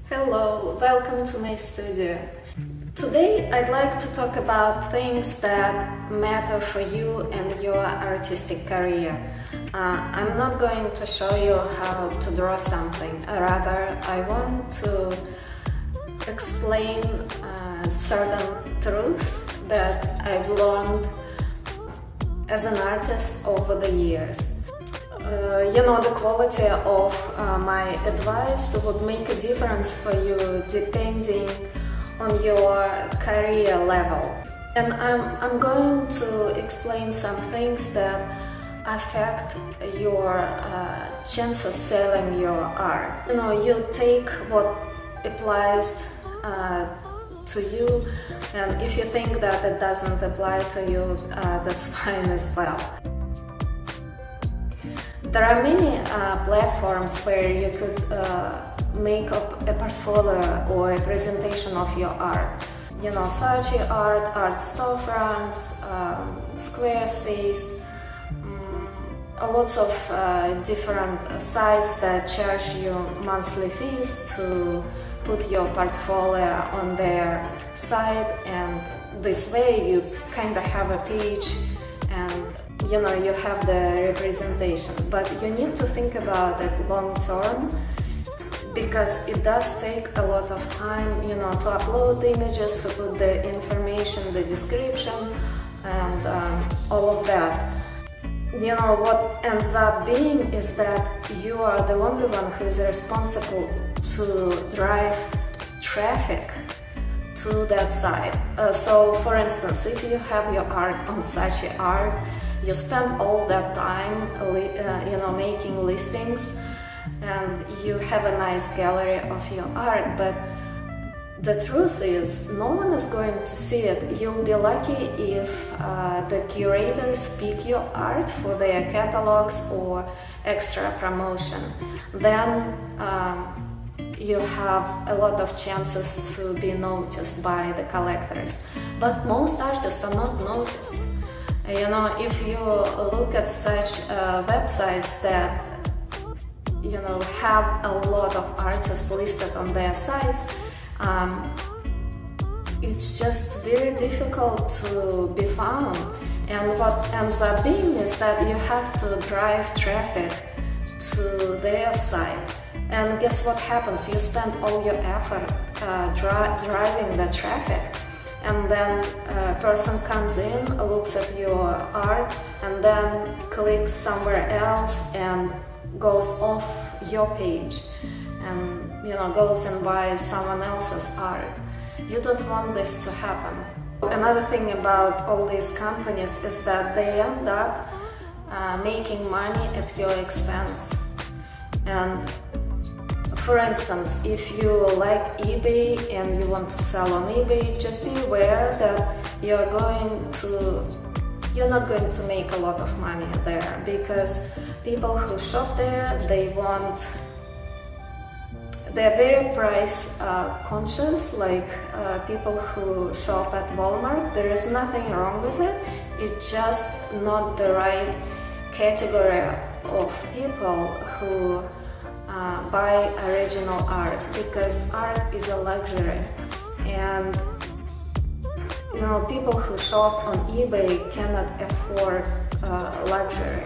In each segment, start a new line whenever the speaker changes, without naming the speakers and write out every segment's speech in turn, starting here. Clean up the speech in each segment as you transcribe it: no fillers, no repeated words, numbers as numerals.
Hello, welcome to my studio. Today I'd like to talk about things that matter for you and your artistic career. I'm not going to show you how to draw something, rather I want to explain certain truths that I've learned as an artist over the years. The quality of my advice would make a difference for you depending on your career level. And I'm going to explain some things that affect your chances selling your art. You take what applies to you, and if you think that it doesn't apply to you, that's fine as well. There are many platforms where you could make up a portfolio or a presentation of your art. Saatchi Art, art storefronts, Squarespace, lots of different sites that charge you monthly fees to put your portfolio on their site, and this way you kind of have a page and you have the representation. But you need to think about it long term, because it does take a lot of time, to upload the images, to put the information, the description, and all of that. What ends up being is that you are the only one who is responsible to drive traffic to that site. So for instance, if you have your art on Saatchi Art, you spend all that time making listings, and you have a nice gallery of your art, but the truth is no one is going to see it. You'll be lucky if the curators pick your art for their catalogs or extra promotion. Then you have a lot of chances to be noticed by the collectors. But most artists are not noticed. If you look at such websites that have a lot of artists listed on their sites, it's just very difficult to be found. And what ends up being is that you have to drive traffic to their site. And guess what happens? You spend all your effort driving the traffic, and then a person comes in, looks at your art, and then clicks somewhere else and goes off your page and goes and buys someone else's art. You don't want this to happen. Another thing about all these companies is that they end up making money at your expense. And for instance, if you like eBay and you want to sell on eBay, just be aware that you're not going to make a lot of money there, because people who shop there, they're very price conscious, like people who shop at Walmart. There is nothing wrong with it, it's just not the right category of people who buy original art, because art is a luxury, and people who shop on eBay cannot afford luxury.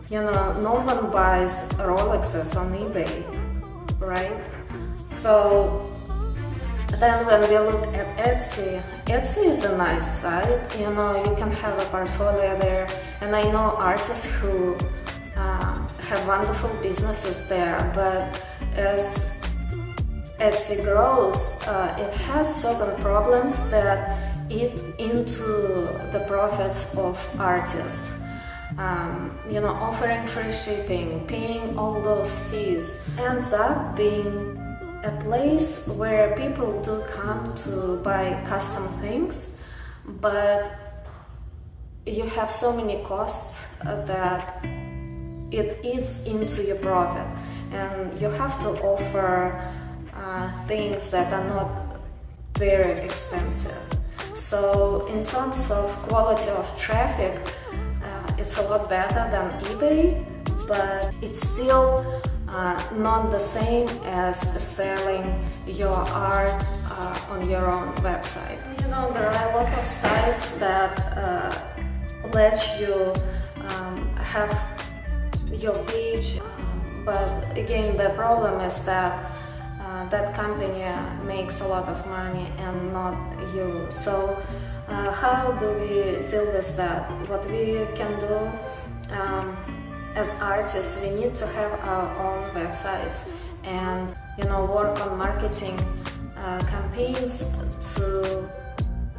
No one buys Rolexes on eBay, right? So then when we look at Etsy is a nice site. You can have a portfolio there, and I know artists who have wonderful businesses there, but as Etsy grows, it has certain problems that eat into the profits of artists. Offering free shipping, paying all those fees, ends up being a place where people do come to buy custom things, but you have so many costs that it eats into your profit, and you have to offer things that are not very expensive. So in terms of quality of traffic, it's a lot better than eBay, but it's still not the same as selling your art on your own website. You know, there are a lot of sites that let you have your page, but again, the problem is that that company makes a lot of money and not you. So how do we deal with that? What we can do as artists, we need to have our own websites and, you know, work on marketing campaigns to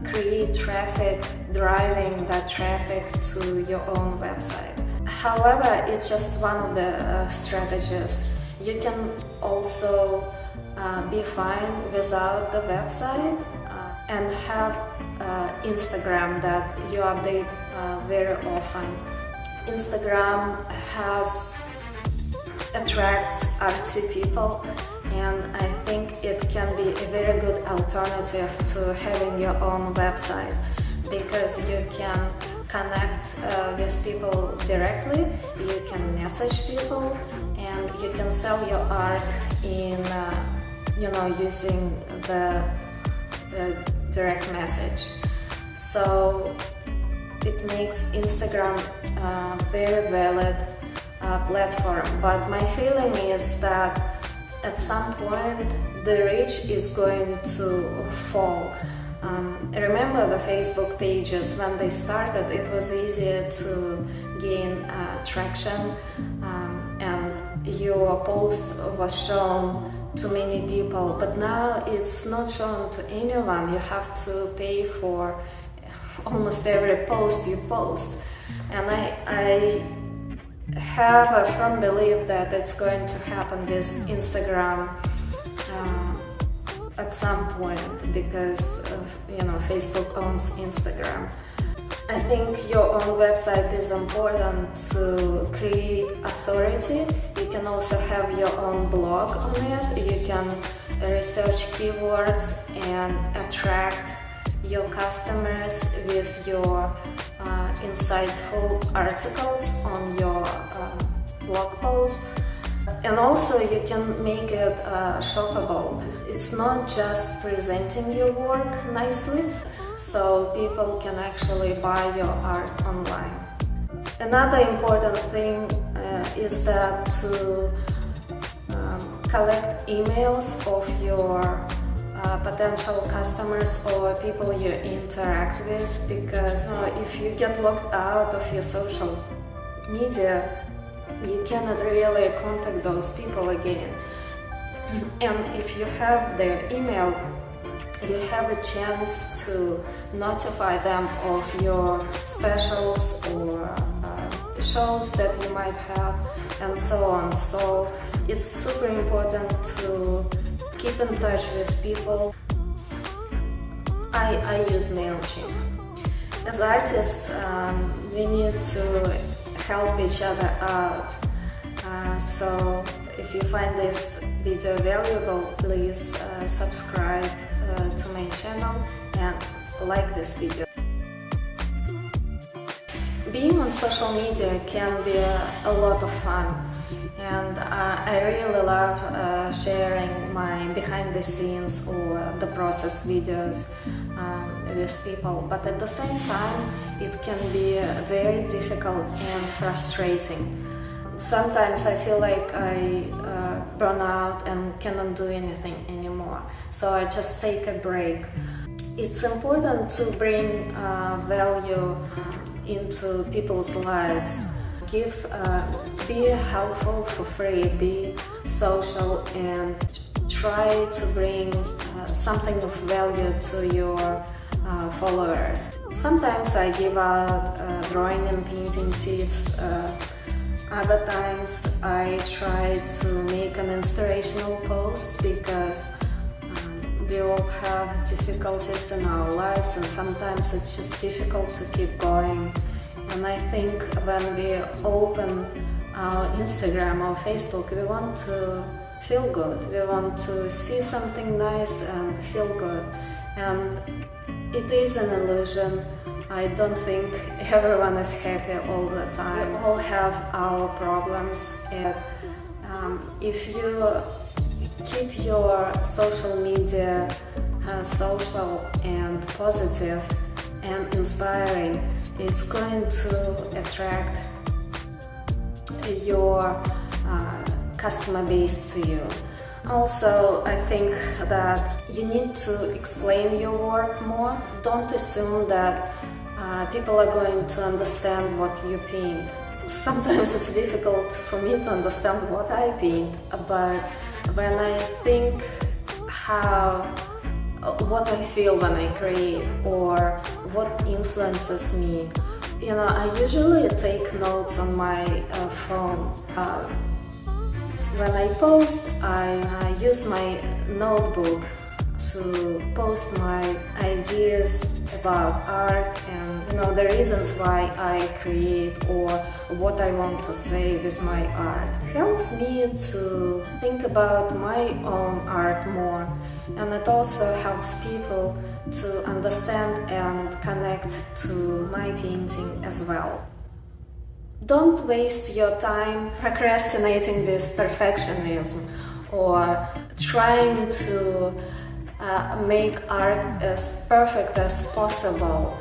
create traffic, driving that traffic to your own website. However, it's just one of the strategies. You can also be fine without the website and have Instagram that you update very often. Instagram attracts artsy people, and I think it can be a very good alternative to having your own website, because you can connect with people directly, you can message people, and you can sell your art in using the direct message. So it makes Instagram a very valid platform, but my feeling is that at some point the reach is going to fall. Remember the Facebook pages, when they started it was easier to gain traction, and your post was shown to many people, but now it's not shown to anyone. You have to pay for almost every post you post, and I have a firm belief that it's going to happen with Instagram at some point, because Facebook owns Instagram. I think your own website is important to create authority. You can also have your own blog on it. You can research keywords and attract your customers with your insightful articles on your blog posts. And also you can make it shoppable. It's not just presenting your work nicely, so people can actually buy your art online. Another important thing is that to collect emails of your potential customers or people you interact with, because if you get locked out of your social media, you cannot really contact those people again. And if you have their email, you have a chance to notify them of your specials or shows that you might have, and so on. So it's super important to keep in touch with people. I use MailChimp. As artists, we need to help each other out. So if you find this video valuable, please subscribe to my channel and like this video. Being on social media can be a lot of fun, and I really love sharing my behind the scenes or the process videos with people, but at the same time it can be very difficult and frustrating. Sometimes I feel like I burn out and cannot do anything anymore, so I just take a break. It's important to bring value into people's lives. Be helpful for free, be social, and try to bring something of value to your followers. Sometimes I give out drawing and painting tips. Other times I try to make an inspirational post, because we all have difficulties in our lives, and sometimes it's just difficult to keep going. And I think when we open our Instagram or Facebook, we want to feel good. We want to see something nice and feel good. And it is an illusion. I don't think everyone is happy all the time. We all have our problems, and If you keep your social media social and positive and inspiring, it's going to attract your customer base to you. Also, I think that you need to explain your work more. Don't assume that people are going to understand what you paint. Sometimes it's difficult for me to understand what I paint, but when I think what I feel when I create or what influences me, I usually take notes on my phone. When I post, I use my notebook to post my ideas about art and the reasons why I create or what I want to say with my art. It helps me to think about my own art more, and it also helps people to understand and connect to my painting as well. Don't waste your time procrastinating with perfectionism or trying to make art as perfect as possible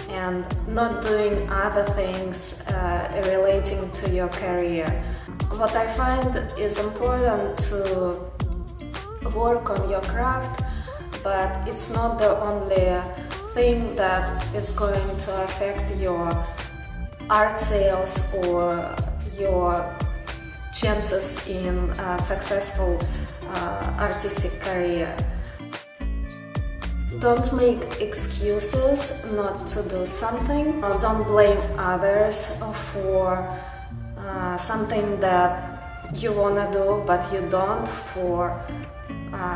and not doing other things relating to your career. What I find is important to work on your craft, but it's not the only thing that is going to affect your art sales or your chances in a successful artistic career. Don't make excuses not to do something. Don't blame others for something that you want to do but you don't for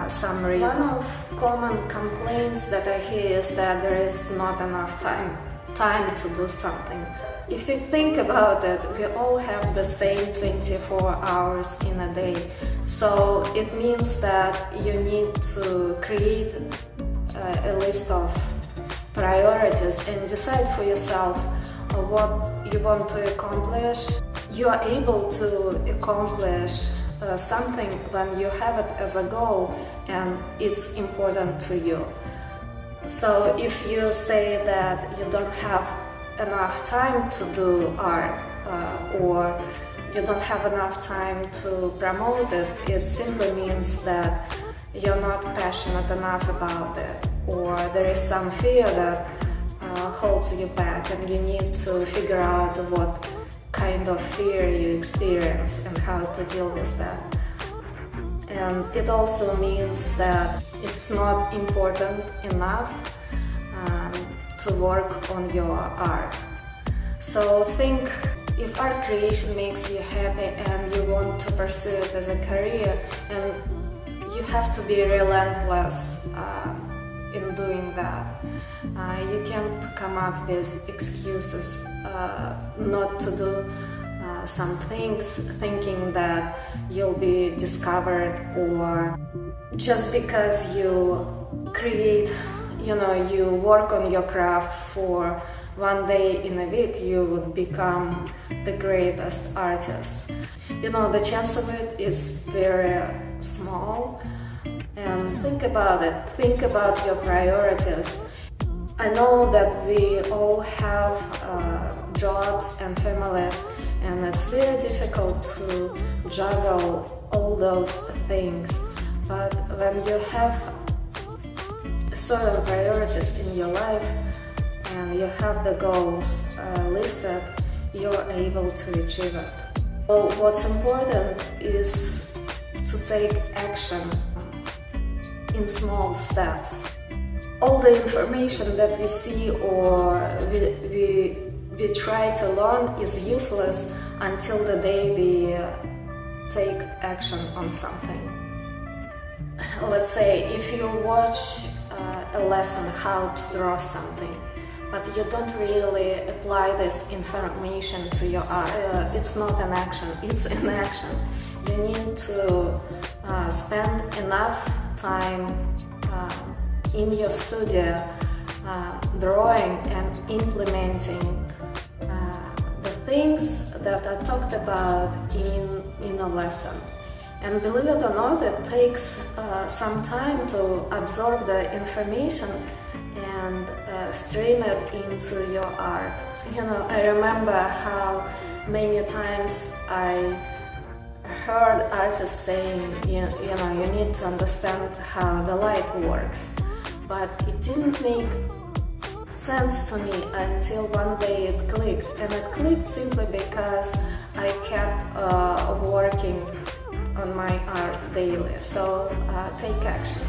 some reason. One of common complaints that I hear is that there is not enough time to do something. If you think about it, we all have the same 24 hours in a day. So it means that you need to create a list of priorities and decide for yourself what you want to accomplish. You are able to accomplish something when you have it as a goal and it's important to you. So if you say that you don't have enough time to do art or you don't have enough time to promote it, it simply means that you're not passionate enough about it, or there is some fear that holds you back, and you need to figure out what kind of fear you experience and how to deal with that. And it also means that it's not important enough to work on your art. So think, if art creation makes you happy and you want to pursue it as a career, and you have to be relentless in doing that. You can't come up with excuses not to do some things, thinking that you'll be discovered, or just because you create, you work on your craft for one day in a week, you would become the greatest artist. The chance of it is very small, and think about it. Think about your priorities. I know that we all have jobs and families, and it's very difficult to juggle all those things. But when you have certain priorities in your life and you have the goals listed, you're able to achieve it. So what's important is to take action in small steps. All the information that we see or we try to learn is useless until the day we take action on something. Let's say if you watch a lesson how to draw something, but you don't really apply this information to your art, it's not an action, it's an action. You need to spend enough time in your studio drawing and implementing the things that are talked about in a lesson. And believe it or not, it takes some time to absorb the information and stream it into your art. I remember how many times I heard artists saying, you need to understand how the light works. But it didn't make sense to me until one day it clicked. And it clicked simply because I kept working on my art daily. So take action.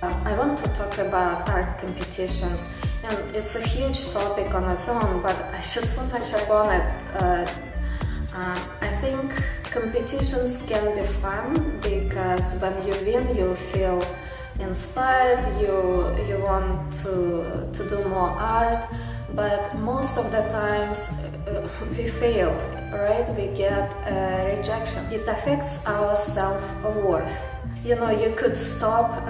I want to talk about art competitions, and it's a huge topic on its own, but I just want to touch on it. I think competitions can be fun because when you win, you feel inspired, you want to do more art, but most of the times we fail, right? We get rejection. It affects our self-worth. You could stop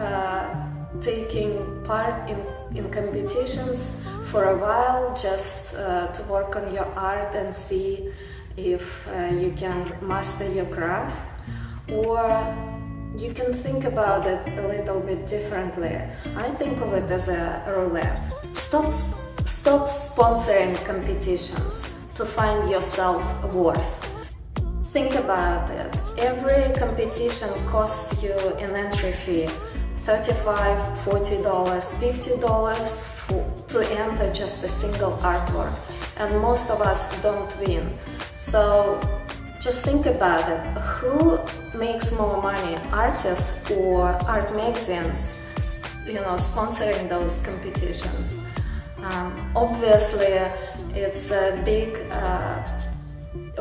taking part in competitions for a while just to work on your art and see if you can master your craft, or you can think about it a little bit differently. I think of it as a roulette. Stop sponsoring competitions to find your self-worth. Think about it. Every competition costs you an entry fee, $35, $40, $50 to enter just a single artwork, and most of us don't win. So just think about it. Who makes more money, artists or art magazines, sponsoring those competitions? Obviously, it's a big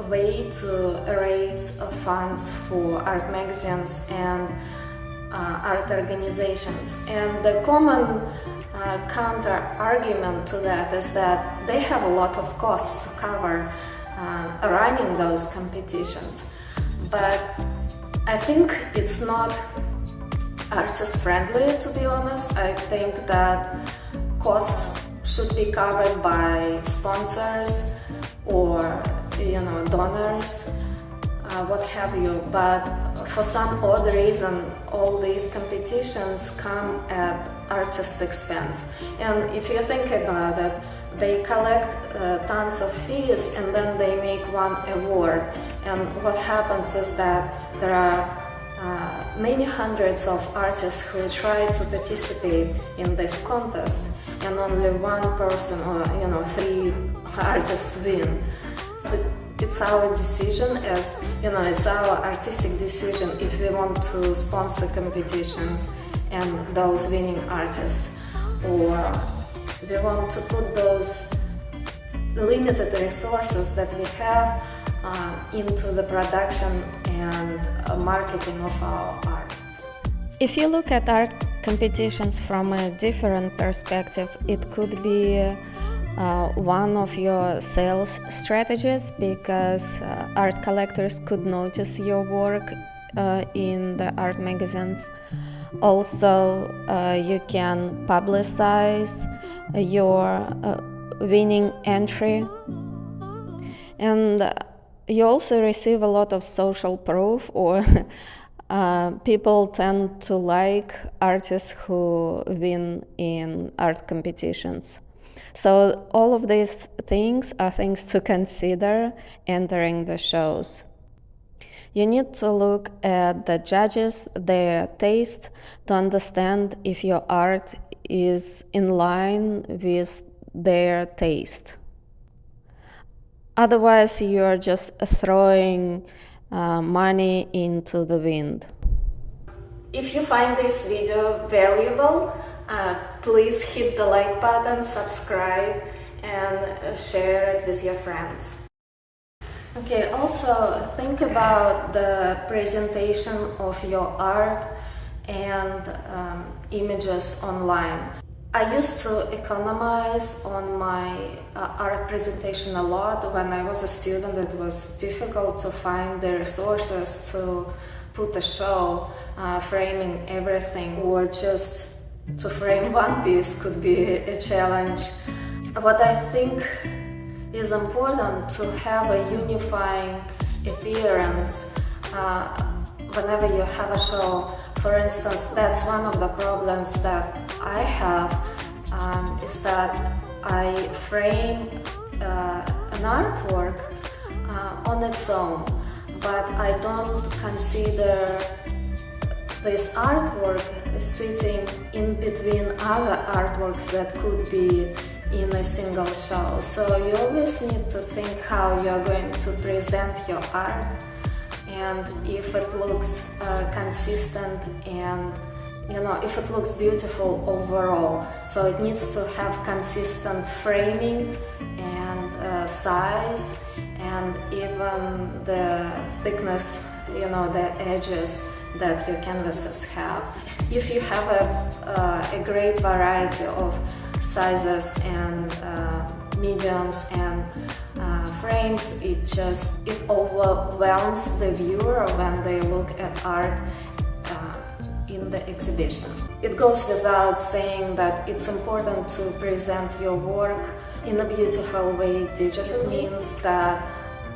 way to raise funds for art magazines and art organizations. And the common counter argument to that is that they have a lot of costs to cover running those competitions. But I think it's not artist friendly, to be honest. I think that costs should be covered by sponsors or donors, what have you. But for some odd reason, all these competitions come at artist's expense. And if you think about it, they collect tons of fees and then they make one award. And what happens is that there are many hundreds of artists who try to participate in this contest, and only one person or 3 artists win. So it's our decision, it's our artistic decision if we want to sponsor competitions and those winning artists, or we want to put those limited resources that we have into the production and marketing of our art.
If you look at art competitions from a different perspective, it could be one of your sales strategies, because art collectors could notice your work in the art magazines. Also, you can publicize your winning entry, and you also receive a lot of social proof, or people tend to like artists who win in art competitions. So all of these things are things to consider entering the shows. You need to look at the judges, their taste, to understand if your art is in line with their taste. Otherwise, you're just throwing money into the wind.
If you find this video valuable, please hit the like button, subscribe, and share it with your friends. Okay, also think about the presentation of your art and images online. I used to economize on my art presentation a lot. When I was a student, it was difficult to find the resources to put a show, framing everything, or just to frame one piece could be a challenge. What I think is important to have a unifying appearance. whenever you have a show, for instance, that's one of the problems that I have, is that I frame an artwork on its own, but I don't consider this artwork sitting in between other artworks that could be in a single show. So you always need to think how you're going to present your art, and if it looks consistent, and if it looks beautiful overall. So it needs to have consistent framing and size, and even the thickness, the edges that your canvases have. If you have a great variety of sizes and mediums and frames, it overwhelms the viewer when they look at art in the exhibition. It goes without saying that it's important to present your work in a beautiful way digitally. It means that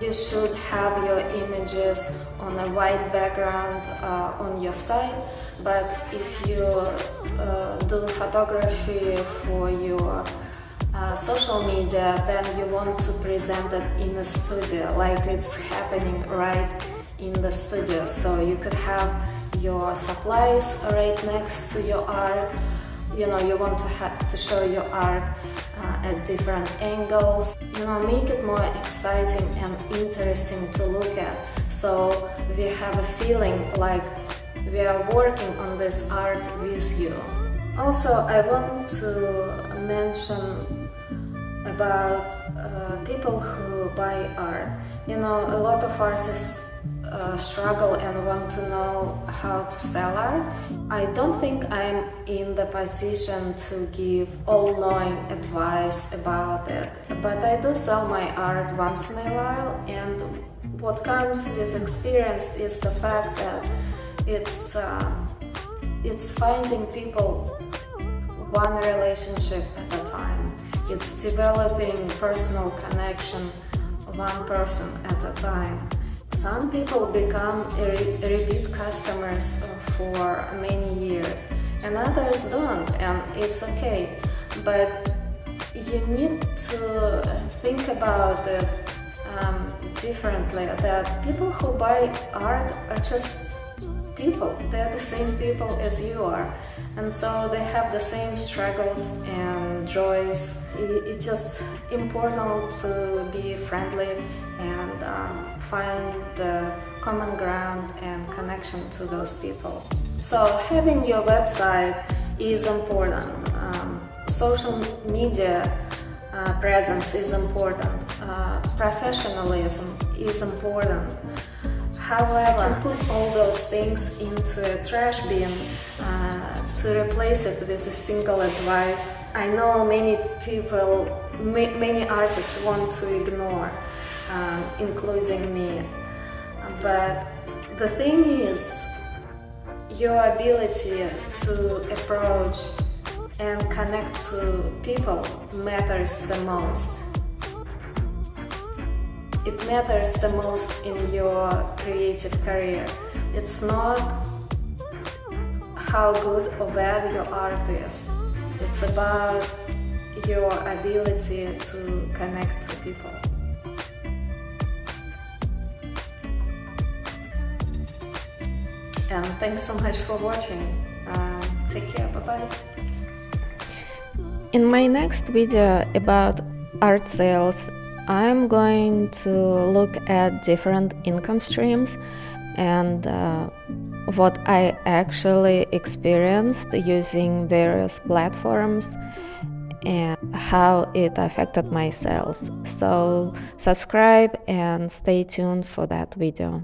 you should have your images on a white background on your site, but if you do photography for your social media, then you want to present it in a studio, like it's happening right in the studio. So you could have your supplies right next to your art. You want to show your art at different angles. Make it more exciting and interesting to look at, so we have a feeling like we are working on this art with you. Also, I want to mention about people who buy art. A lot of artists struggle and want to know how to sell art. I don't think I'm in the position to give all-knowing advice about it, but I do sell my art once in a while, and what comes with experience is the fact that it's finding people one relationship at a time. It's developing personal connection one person at a time. Some people become repeat customers for many years, and others don't, and it's okay. But you need to think about it differently, that people who buy art are just people. They're the same people as you are, and so they have the same struggles and joys. It's just important to be friendly and find the common ground and connection to those people. So having your website is important. Social media presence is important. Professionalism is important. However, I can put all those things into a trash bin to replace it with a single advice. I know many people, many artists want to ignore, including me. But the thing is, your ability to approach and connect to people matters the most. It matters the most in your creative career. It's not how good or bad your art is. It's about your ability to connect to people. And thanks so much for watching. Take care, bye-bye.
In my next video about art sales, I'm going to look at different income streams and what I actually experienced using various platforms and how it affected my sales. So subscribe and stay tuned for that video.